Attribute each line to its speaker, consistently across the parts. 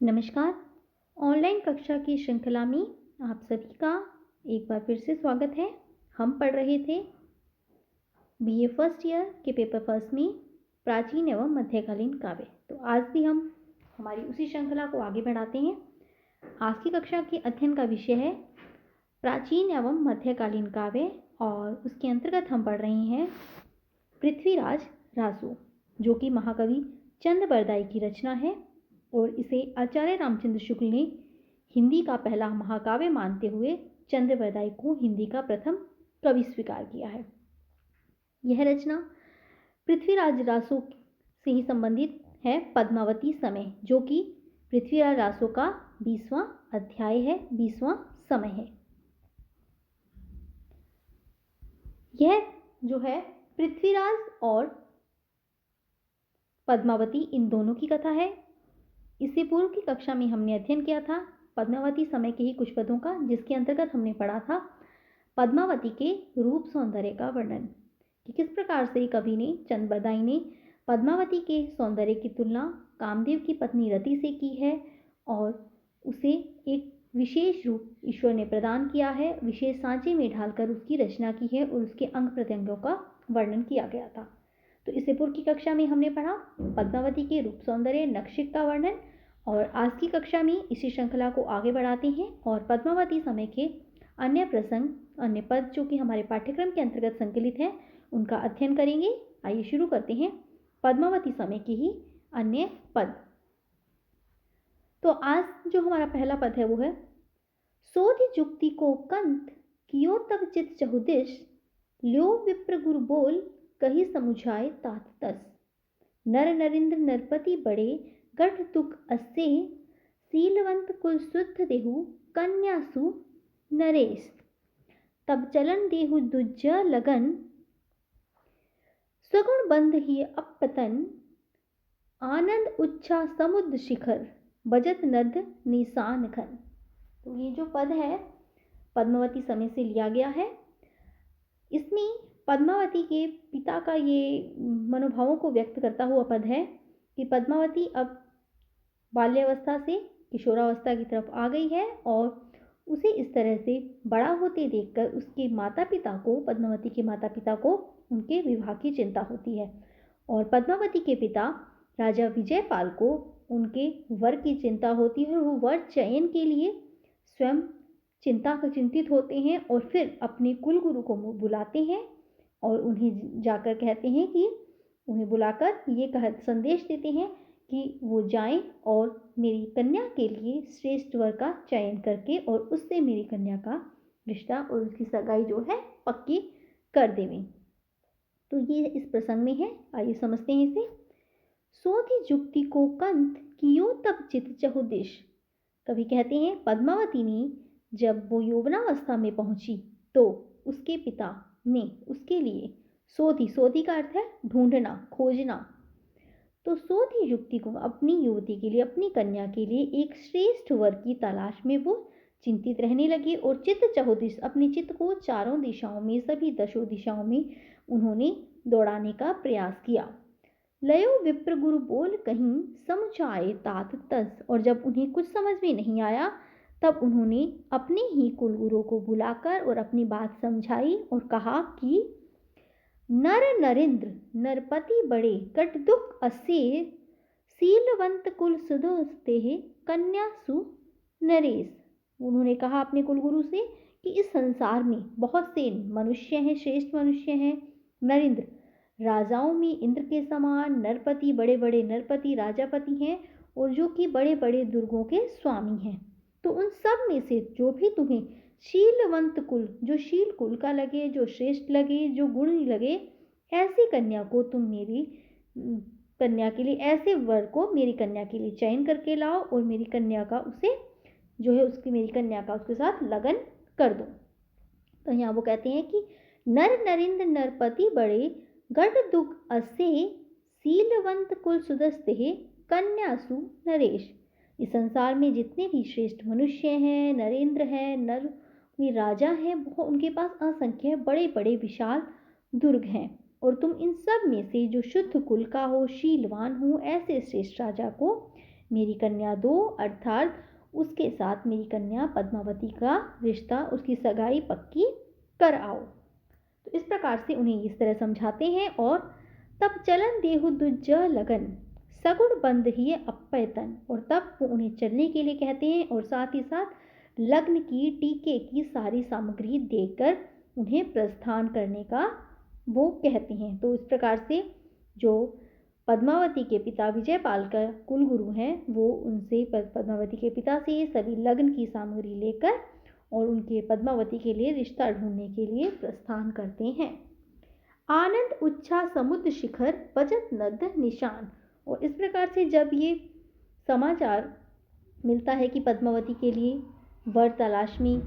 Speaker 1: नमस्कार। ऑनलाइन कक्षा की श्रृंखला में आप सभी का एक बार फिर से स्वागत है। हम पढ़ रहे थे बीए फर्स्ट ईयर के पेपर फर्स्ट में प्राचीन एवं मध्यकालीन काव्य। तो आज भी हम हमारी उसी श्रृंखला को आगे बढ़ाते हैं। आज की कक्षा के अध्ययन का विषय है प्राचीन एवं मध्यकालीन काव्य और उसके अंतर्गत हम पढ़ रहे हैं पृथ्वीराज रासो, जो कि महाकवि चंद की रचना है और इसे आचार्य रामचंद्र शुक्ल ने हिंदी का पहला महाकाव्य मानते हुए चंद्रबरदाई को हिंदी का प्रथम कवि स्वीकार किया है। यह रचना पृथ्वीराज रासो से ही संबंधित है। पद्मावती समय, जो कि पृथ्वीराज रासो का 20वां अध्याय है, 20वां समय है। यह जो है पृथ्वीराज और पद्मावती, इन दोनों की कथा है। इससे पूर्व की कक्षा में हमने अध्ययन किया था पद्मावती समय के ही कुछ पदों का, जिसके अंतर्गत हमने पढ़ा था पद्मावती के रूप सौंदर्य का वर्णन, कि किस प्रकार से कवि ने चंद ने पद्मावती के सौंदर्य की तुलना कामदेव की पत्नी रति से की है और उसे एक विशेष रूप ईश्वर ने प्रदान किया है, विशेष सांचे में ढालकर उसकी रचना की है और उसके अंग प्रत्यंगों का वर्णन किया गया था। तो इससे पूर्व की कक्षा में हमने पढ़ा पद्मावती के रूप सौंदर्य नक्षिक का वर्णन, और आज की कक्षा में इसी श्रृंखला को आगे बढ़ाते हैं और पद्मावती समय के अन्य प्रसंग, अन्य पद जो कि हमारे पाठ्यक्रम के अंतर्गत संकलित हैं, उनका अध्ययन करेंगे। आइए शुरू करते हैं पद्मावती समय के ही अन्य पद। तो आज जो हमारा पहला पद है वो है सोधि जुक्ति को कंत कियो तब चित चहुदिश, ल्यो विप्र गुरु बोल कही समुझाए तात तस। नर नरेंद्र नरपति बड़े गढ़ दुख अस्से, सीलवंत कुल शुद्ध देहु कन्यासु नरेश। तब चलन देहु दुज्जा लगन, स्वगुण बंध ही अपतन। आनंद उच्छा समुद्र शिखर, बजत नद निशान खन। तो ये जो पद है पद्मावती समय से लिया गया है। इसमें पद्मावती के पिता का ये मनोभावों को व्यक्त करता हुआ पद है कि पद्मावती अब बाल्यावस्था से किशोरावस्था की तरफ आ गई है और उसे इस तरह से बड़ा होते देखकर उसके माता पिता को, पद्मावती के माता पिता को उनके विवाह की चिंता होती है और पद्मावती के पिता राजा विजयपाल को उनके वर की चिंता होती है और वो वर चयन के लिए स्वयं चिंतित होते हैं और फिर अपने कुल गुरु को बुलाते हैं और उन्हें जाकर कहते हैं कि उन्हें बुलाकर ये संदेश देते हैं कि वो जाएं और मेरी कन्या के लिए श्रेष्ठ वर का चयन करके और उससे मेरी कन्या का रिश्ता और उसकी सगाई जो है पक्की कर देवें। तो ये इस प्रसंग में है, आइए समझते हैं इसे। सोधि जुक्ति को कंत कियो तब चित चहुदिश। कवि कहते हैं पद्मावती ने जब वो यौवनावस्था में पहुंची तो उसके पिता ने उसके लिए सोधी का अर्थ है ढूंढना, खोजना। तो सोधी युक्ति को अपनी युवती के लिए, अपनी कन्या के लिए एक श्रेष्ठ वर की तलाश में वो चिंतित रहने लगी और चित्त चहुदिश, अपने चित्त को चारों दिशाओं में, सभी दशों दिशाओं में उन्होंने दौड़ाने का प्रयास किया। लयो विप्र गुरु बोल कहीं समुझाए तात तस। और जब उन्हें कुछ समझ में नहीं आया तब उन्होंने अपने ही कुलगुरु को बुलाकर और अपनी बात समझाई और कहा कि नर नरेंद्र नरपति बड़े कट दुख असेर, सीलवंत कुल सुदोस्ते कन्या सु नरेश। उन्होंने कहा अपने कुलगुरु से कि इस संसार में बहुत से मनुष्य हैं, श्रेष्ठ मनुष्य हैं। नरेंद्र, राजाओं में इंद्र के समान, नरपति, बड़े बड़े नरपति राजापति हैं और जो कि बड़े बड़े दुर्गों के स्वामी हैं। तो उन सब में से जो भी तुम्हें शीलवंत कुल, जो शील कुल का लगे, जो श्रेष्ठ लगे, जो गुणी लगे, ऐसी कन्या को तुम मेरी कन्या के लिए, ऐसे वर को मेरी कन्या के लिए चयन करके लाओ और मेरी कन्या का उसे जो है उसकी, मेरी कन्या का उसके साथ लगन कर दो। तो यहाँ वो कहते हैं कि नर नरेंद्र नरपति बड़े गढ़ दुख असे, सीलवंत कुल सुदस्ते कन्यासु नरेश। इस संसार में जितने भी श्रेष्ठ मनुष्य हैं, नरेंद्र हैं, नर राजा हैं, उनके पास असंख्य बड़े बड़े विशाल दुर्ग हैं और तुम इन सब में से जो शुद्ध कुल का हो, शीलवान हो, ऐसे श्रेष्ठ राजा को मेरी कन्या दो, अर्थात उसके साथ मेरी कन्या पद्मावती का रिश्ता, उसकी सगाई पक्की कर आओ। तो इस प्रकार से उन्हें इस तरह समझाते हैं। और तब चलन देहु दुज लगन, सगुण बंद ही अप्पयतन, और तब वो उन्हें चलने के लिए कहते हैं और साथ ही साथ लग्न की टीके की सारी सामग्री देकर उन्हें प्रस्थान करने का वो कहते हैं। तो इस प्रकार से जो पद्मावती के पिता विजयपाल का कुलगुरु हैं, वो उनसे पद्मावती के पिता से सभी लग्न की सामग्री लेकर और उनके पद्मावती के लिए रिश्ता ढूंढने के लिए प्रस्थान करते हैं। आनंद उच्छा समुद्र शिखर बजत नद निशान। और इस प्रकार से जब ये समाचार मिलता है कि पद्मावती के लिए वर तलाश में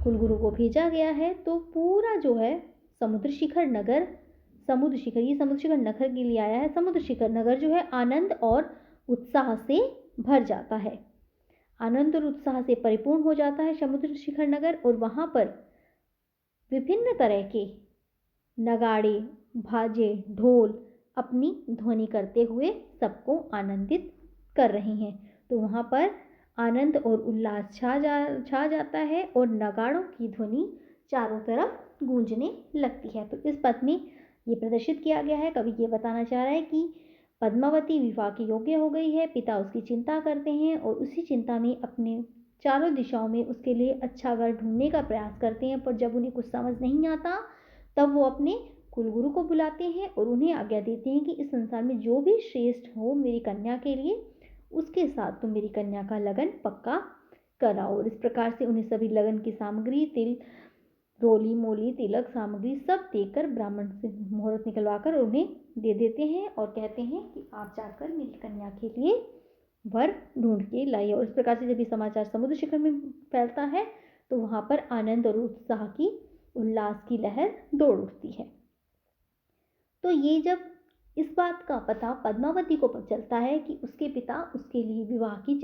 Speaker 1: कुलगुरु को भेजा गया है, तो पूरा जो है समुद्र शिखर नगर, समुद्र शिखर, ये समुद्र शिखर नगर के लिए आया है। समुद्र शिखर नगर जो है आनंद और उत्साह से भर जाता है, आनंद और उत्साह से परिपूर्ण हो जाता है समुद्र शिखर नगर। और वहां पर विभिन्न तरह के नगाड़े, भाजे, ढोल अपनी ध्वनि करते हुए सबको आनंदित कर रहे हैं। तो वहां पर आनंद और उल्लास छा जाता है और नगाड़ों की ध्वनि चारों तरफ गूंजने लगती है। तो इस पद में ये प्रदर्शित किया गया है। कवि ये बताना चाह रहा है कि पद्मावती विवाह के योग्य हो गई है, पिता उसकी चिंता करते हैं और उसी चिंता में अपने चारों दिशाओं में उसके लिए अच्छा वर ढूंढने का प्रयास करते हैं। पर जब उन्हें कुछ समझ नहीं आता तब वो अपने कुलगुरु को बुलाते हैं और उन्हें आज्ञा देते हैं कि इस संसार में जो भी श्रेष्ठ हो मेरी कन्या के लिए, उसके साथ तुम मेरी कन्या का लगन पक्का कराओ। और इस प्रकार से उन्हें सभी लगन की सामग्री, तिल, रोली, मोली, तिलक सामग्री सब देकर ब्राह्मण से मुहूर्त निकलवाकर उन्हें दे देते हैं और कहते हैं कि आप जाकर मेरी कन्या के लिए वर ढूंढ के लाइए। और इस प्रकार से जब ये समाचार समुद्र शिखर में फैलता है तो वहां पर आनंद और उत्साह की, उल्लास की लहर दौड़ उठती है। तो ये जब इस बात का पता पद्मावती को चलता है कि उसके पिता उसके लिए विवाह की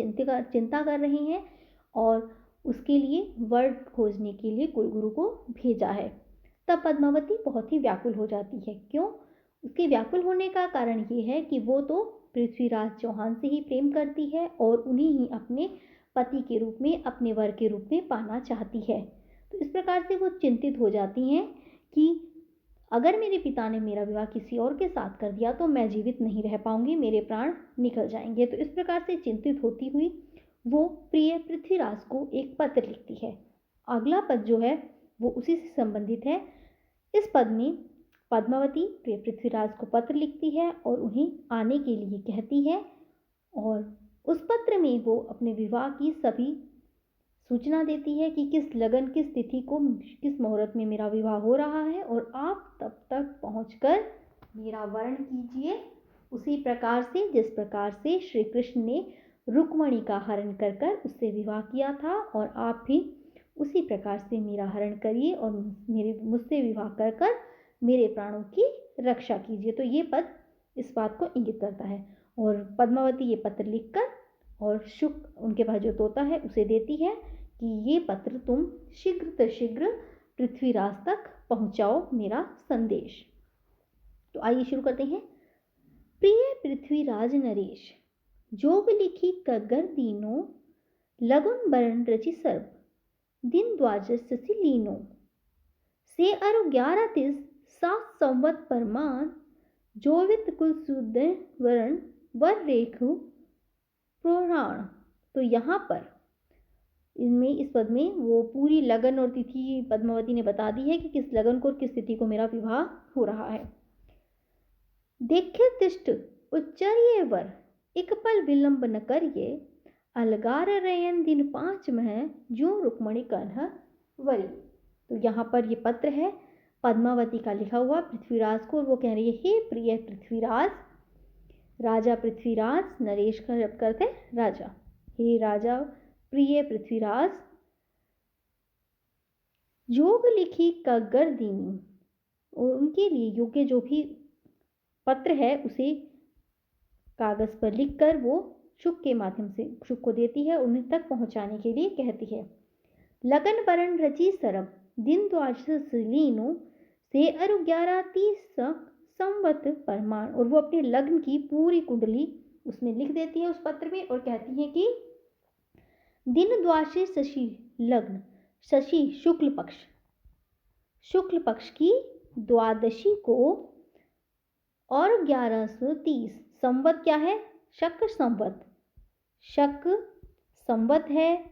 Speaker 1: चिंता कर रहे हैं और उसके लिए वर खोजने के लिए कुलगुरु को भेजा है, तब पद्मावती बहुत ही व्याकुल हो जाती है। क्यों? उसके व्याकुल होने का कारण ये है कि वो तो पृथ्वीराज चौहान से ही प्रेम करती है और उन्हें ही अपने पति के रूप में, अपने वर के रूप में पाना चाहती है। तो इस प्रकार से वो चिंतित हो जाती हैं कि अगर मेरे पिता ने मेरा विवाह किसी और के साथ कर दिया तो मैं जीवित नहीं रह पाऊंगी, मेरे प्राण निकल जाएंगे। तो इस प्रकार से चिंतित होती हुई वो प्रिय पृथ्वीराज को एक पत्र लिखती है। अगला पद जो है वो उसी से संबंधित है। इस पद में पद्मावती प्रिय पृथ्वीराज को पत्र लिखती है और उन्हें आने के लिए कहती है और उस पत्र में वो अपने विवाह की सभी सूचना देती है कि किस लगन, किस तिथि को, किस मुहूर्त में मेरा विवाह हो रहा है और आप तब तक पहुंचकर मेरा वर्ण कीजिए उसी प्रकार से जिस प्रकार से श्री कृष्ण ने रुक्मणी का हरण कर कर उससे विवाह किया था, और आप भी उसी प्रकार से मेरा हरण करिए और मुझसे विवाह कर कर मेरे प्राणों की रक्षा कीजिए। तो ये पद इस बात को इंगित करता है। और पद्मावती ये पत्र लिखकर और शुक, उनके पास जो तोता है, उसे देती है कि ये पत्र तुम शीघ्र पृथ्वीराज तक पहुंचाओ मेरा संदेश। तो आइए शुरू करते हैं। प्रिय पृथ्वीराज नरेश, जोग लिखी कगर दीनो, लगुन बरन रचि सर्व, दिन द्वादश ससी लीनो, से अरु 11 तिस 7 संवत परमान, जोवित कुल सुद वरण वर रेखु पुराण। तो यहाँ पर इनमें, इस पद में वो पूरी लगन और तिथि पद्मावती ने बता दी है कि किस लगन को और किस तिथि को मेरा विवाह हो रहा है। देखे तिष्ठ उच्चर्ये वर, एक पल विलंब न करिए, अलगार रयन दिन 5 मह, जो रुक्मणी कन्ह वरी। तो यहाँ पर ये पत्र है पद्मावती का लिखा हुआ पृथ्वीराज को, और वो कह रही है, हे प्रिय पृथ्वीराज, राजा पृथ्वीराज, नरेश का जब करते राजा, हे राजा प्रिय पृथ्वीराज, योग लिखी कगर दीनी, और उनके लिए योग्य जो भी पत्र है उसे कागज पर लिखकर वो शुक के माध्यम से शुक को देती है, उन्हें तक पहुंचाने के लिए कहती है। लगन वरण रची सरब, दिन द्वादश लीनो, से अरु 11 30 संवत परमान, और वो अपने लग्न की पूरी कुंडली उसमें लिख देती है उस पत्र में और कहती हैं कि दिन द्वादशी शशि लग्न, शशि शुक्ल पक्ष की द्वादशी को और 1130 संवत क्या है, शक संवत है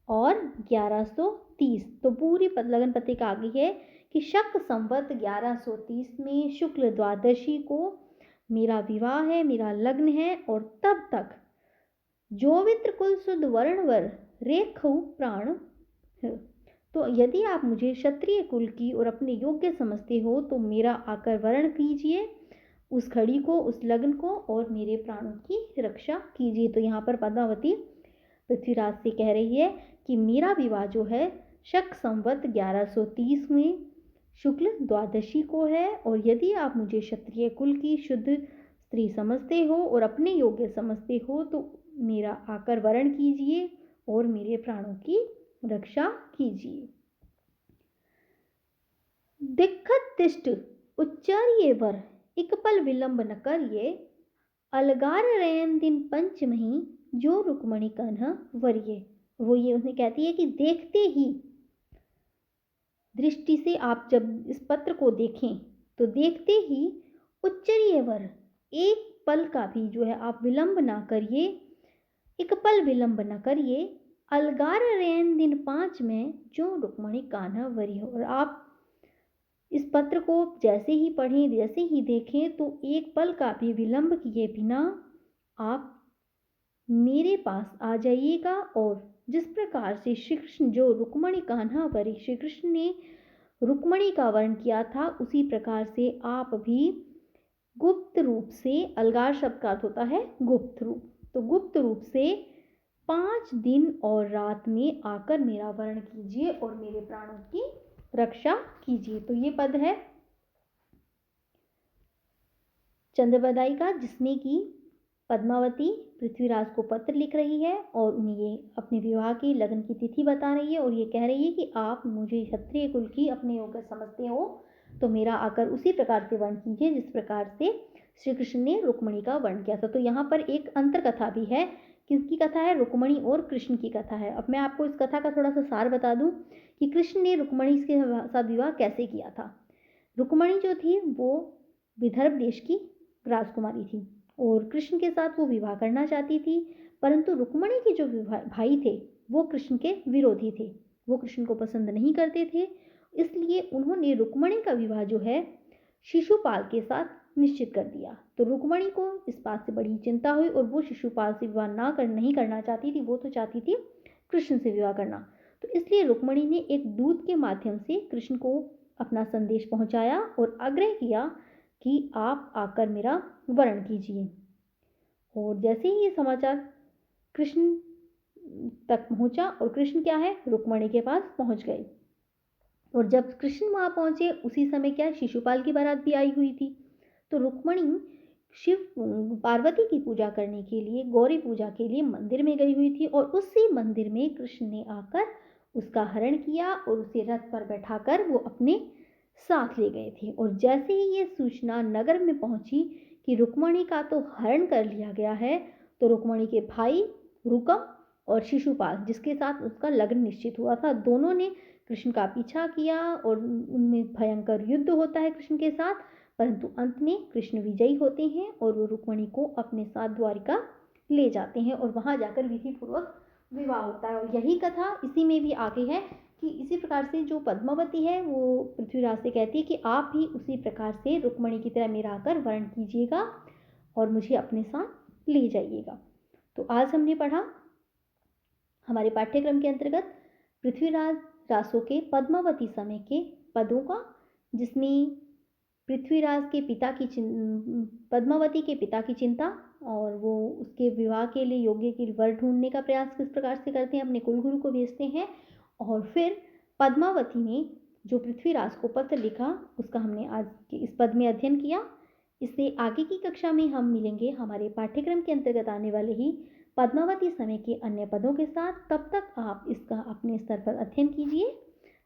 Speaker 1: और 1130, तो पूरी लगन पत्रिका आ गई है कि शक संवत 1130 में शुक्ल द्वादशी को मेरा विवाह है, मेरा लग्न है और तब तक जोवित्र कुल शुद्ध वर्णवर रेखु प्राण है। तो यदि आप मुझे क्षत्रिय कुल की और अपने योग्य समझते हो तो मेरा आकर वर्ण कीजिए उस घड़ी को, उस लग्न को, और मेरे प्राणों की रक्षा कीजिए। तो यहाँ पर पद्मावती पृथ्वीराज से कह रही है कि मेरा विवाह जो है शक संवत 1130 में शुक्ल द्वादशी को है, और यदि आप मुझे क्षत्रिय कुल की शुद्ध स्त्री समझते हो और अपने योग्य समझते हो तो मेरा आकर वर्ण कीजिए और मेरे प्राणों की रक्षा कीजिए। दिक्खत तिष्ठ उच्चार्य वर, एक पल विलंब न करिए, अलगार रैन दिन पंचमही, जो रुक्मणी कन्ह वरिये। वो ये उसने कहती है कि देखते ही दृष्टि से आप जब इस पत्र को देखें तो देखते ही उच्चर्य वर, एक पल का भी जो है आप विलंब ना करिए, एक पल विलंब न करिए, अलगार रैन दिन 5 में, जो रुक्मणी कान्हा वरी हो। और आप इस पत्र को जैसे ही पढ़ें, जैसे ही देखें तो एक पल का भी विलंब किए बिना आप मेरे पास आ जाइएगा। और जिस प्रकार से श्री कृष्ण जो रुक्मणी कान्हा वरी, श्री कृष्ण ने रुक्मणी का वर्ण किया था, उसी प्रकार से आप भी गुप्त रूप से, अलगार शब्द का अर्थ होता है गुप्त रूप, तो गुप्त रूप से 5 दिन और रात में आकर मेरा वर्ण कीजिए और मेरे प्राणों की रक्षा कीजिए। तो ये पद है चंद्रबदाई का, जिसमें कि पद्मावती पृथ्वीराज को पत्र लिख रही है और उन्हें ये अपने विवाह की लगन की तिथि बता रही है और ये कह रही है कि आप मुझे क्षत्रिय कुल की अपने योग्य समझते हो तो मेरा आकर उसी प्रकार से वर्ण कीजिए जिस प्रकार से श्री कृष्ण ने रुक्मणी का वर्ण किया था। तो यहाँ पर एक अंतर कथा भी है। किसकी कथा है? रुक्मणी और कृष्ण की कथा है। अब मैं आपको इस कथा का थोड़ा सा सार बता दूं कि कृष्ण ने रुक्मणी के साथ विवाह कैसे किया था। रुक्मणी जो थी वो विदर्भ देश की राजकुमारी थी और कृष्ण के साथ वो विवाह करना चाहती थी, परंतु रुक्मणी के जो भाई थे वो कृष्ण के विरोधी थे, वो कृष्ण को पसंद नहीं करते थे। इसलिए उन्होंने रुक्मणी का विवाह जो है शिशुपाल के साथ निश्चित कर दिया। तो रुक्मणी को इस बात से बड़ी चिंता हुई और वो शिशुपाल से विवाह नहीं करना चाहती थी, वो तो चाहती थी कृष्ण से विवाह करना। तो इसलिए रुक्मणी ने एक दूत के माध्यम से कृष्ण को अपना संदेश पहुंचाया और आग्रह किया कि आप आकर मेरा वर्ण कीजिए। और जैसे ही ये समाचार कृष्ण तक पहुंचा और कृष्ण क्या है, रुक्मणी के पास पहुंच गए। और जब कृष्ण वहां पहुंचे उसी समय क्या शिशुपाल की बारात भी आई हुई थी। तो रुक्मणी शिव पार्वती की पूजा करने के लिए, गौरी पूजा के लिए मंदिर में गई हुई थी और उसी मंदिर में कृष्ण ने आकर उसका हरण किया और उसे रथ पर बैठाकर वो अपने साथ ले गए थे। और जैसे ही ये सूचना नगर में पहुंची कि रुक्मणी का तो हरण कर लिया गया है, तो रुक्मणी के भाई रुकम और शिशुपाल, जिसके साथ उसका लग्न निश्चित हुआ था, दोनों ने कृष्ण का पीछा किया और उनमें भयंकर युद्ध होता है कृष्ण के साथ, परंतु अंत में कृष्ण विजयी होते हैं और वो रुक्मणी को अपने साथ द्वारिका ले जाते हैं और वहां जाकर विधि पूर्वक विवाह होता है। और यही कथा इसी में भी आगे है कि इसी प्रकार से जो पद्मावती है वो पृथ्वीराज से कहती है कि आप भी उसी प्रकार से रुक्मणी की तरह मेरा आकर वर्ण कीजिएगा और मुझे अपने साथ ले जाइएगा। तो आज हमने पढ़ा हमारे पाठ्यक्रम के अंतर्गत पृथ्वीराज रासो के पद्मावती समय के पदों का, जिसमें पृथ्वीराज के पिता की पद्मावती के पिता की चिंता और वो उसके विवाह के लिए योग्य की वर ढूंढने का प्रयास किस प्रकार से करते हैं, अपने कुलगुरु को भेजते हैं, और फिर पद्मावती ने जो पृथ्वीराज को पत्र लिखा उसका हमने आज के इस पद में अध्ययन किया। इससे आगे की कक्षा में हम मिलेंगे हमारे पाठ्यक्रम के अंतर्गत आने वाले ही पद्मावती समय के अन्य पदों के साथ। तब तक आप इसका अपने स्तर पर अध्ययन कीजिए।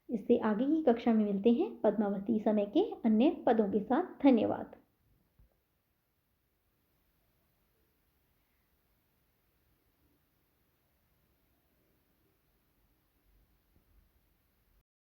Speaker 1: इससे आगे की कक्षा में मिलते हैं पद्मावती समय के अन्य पदों के साथ। धन्यवाद।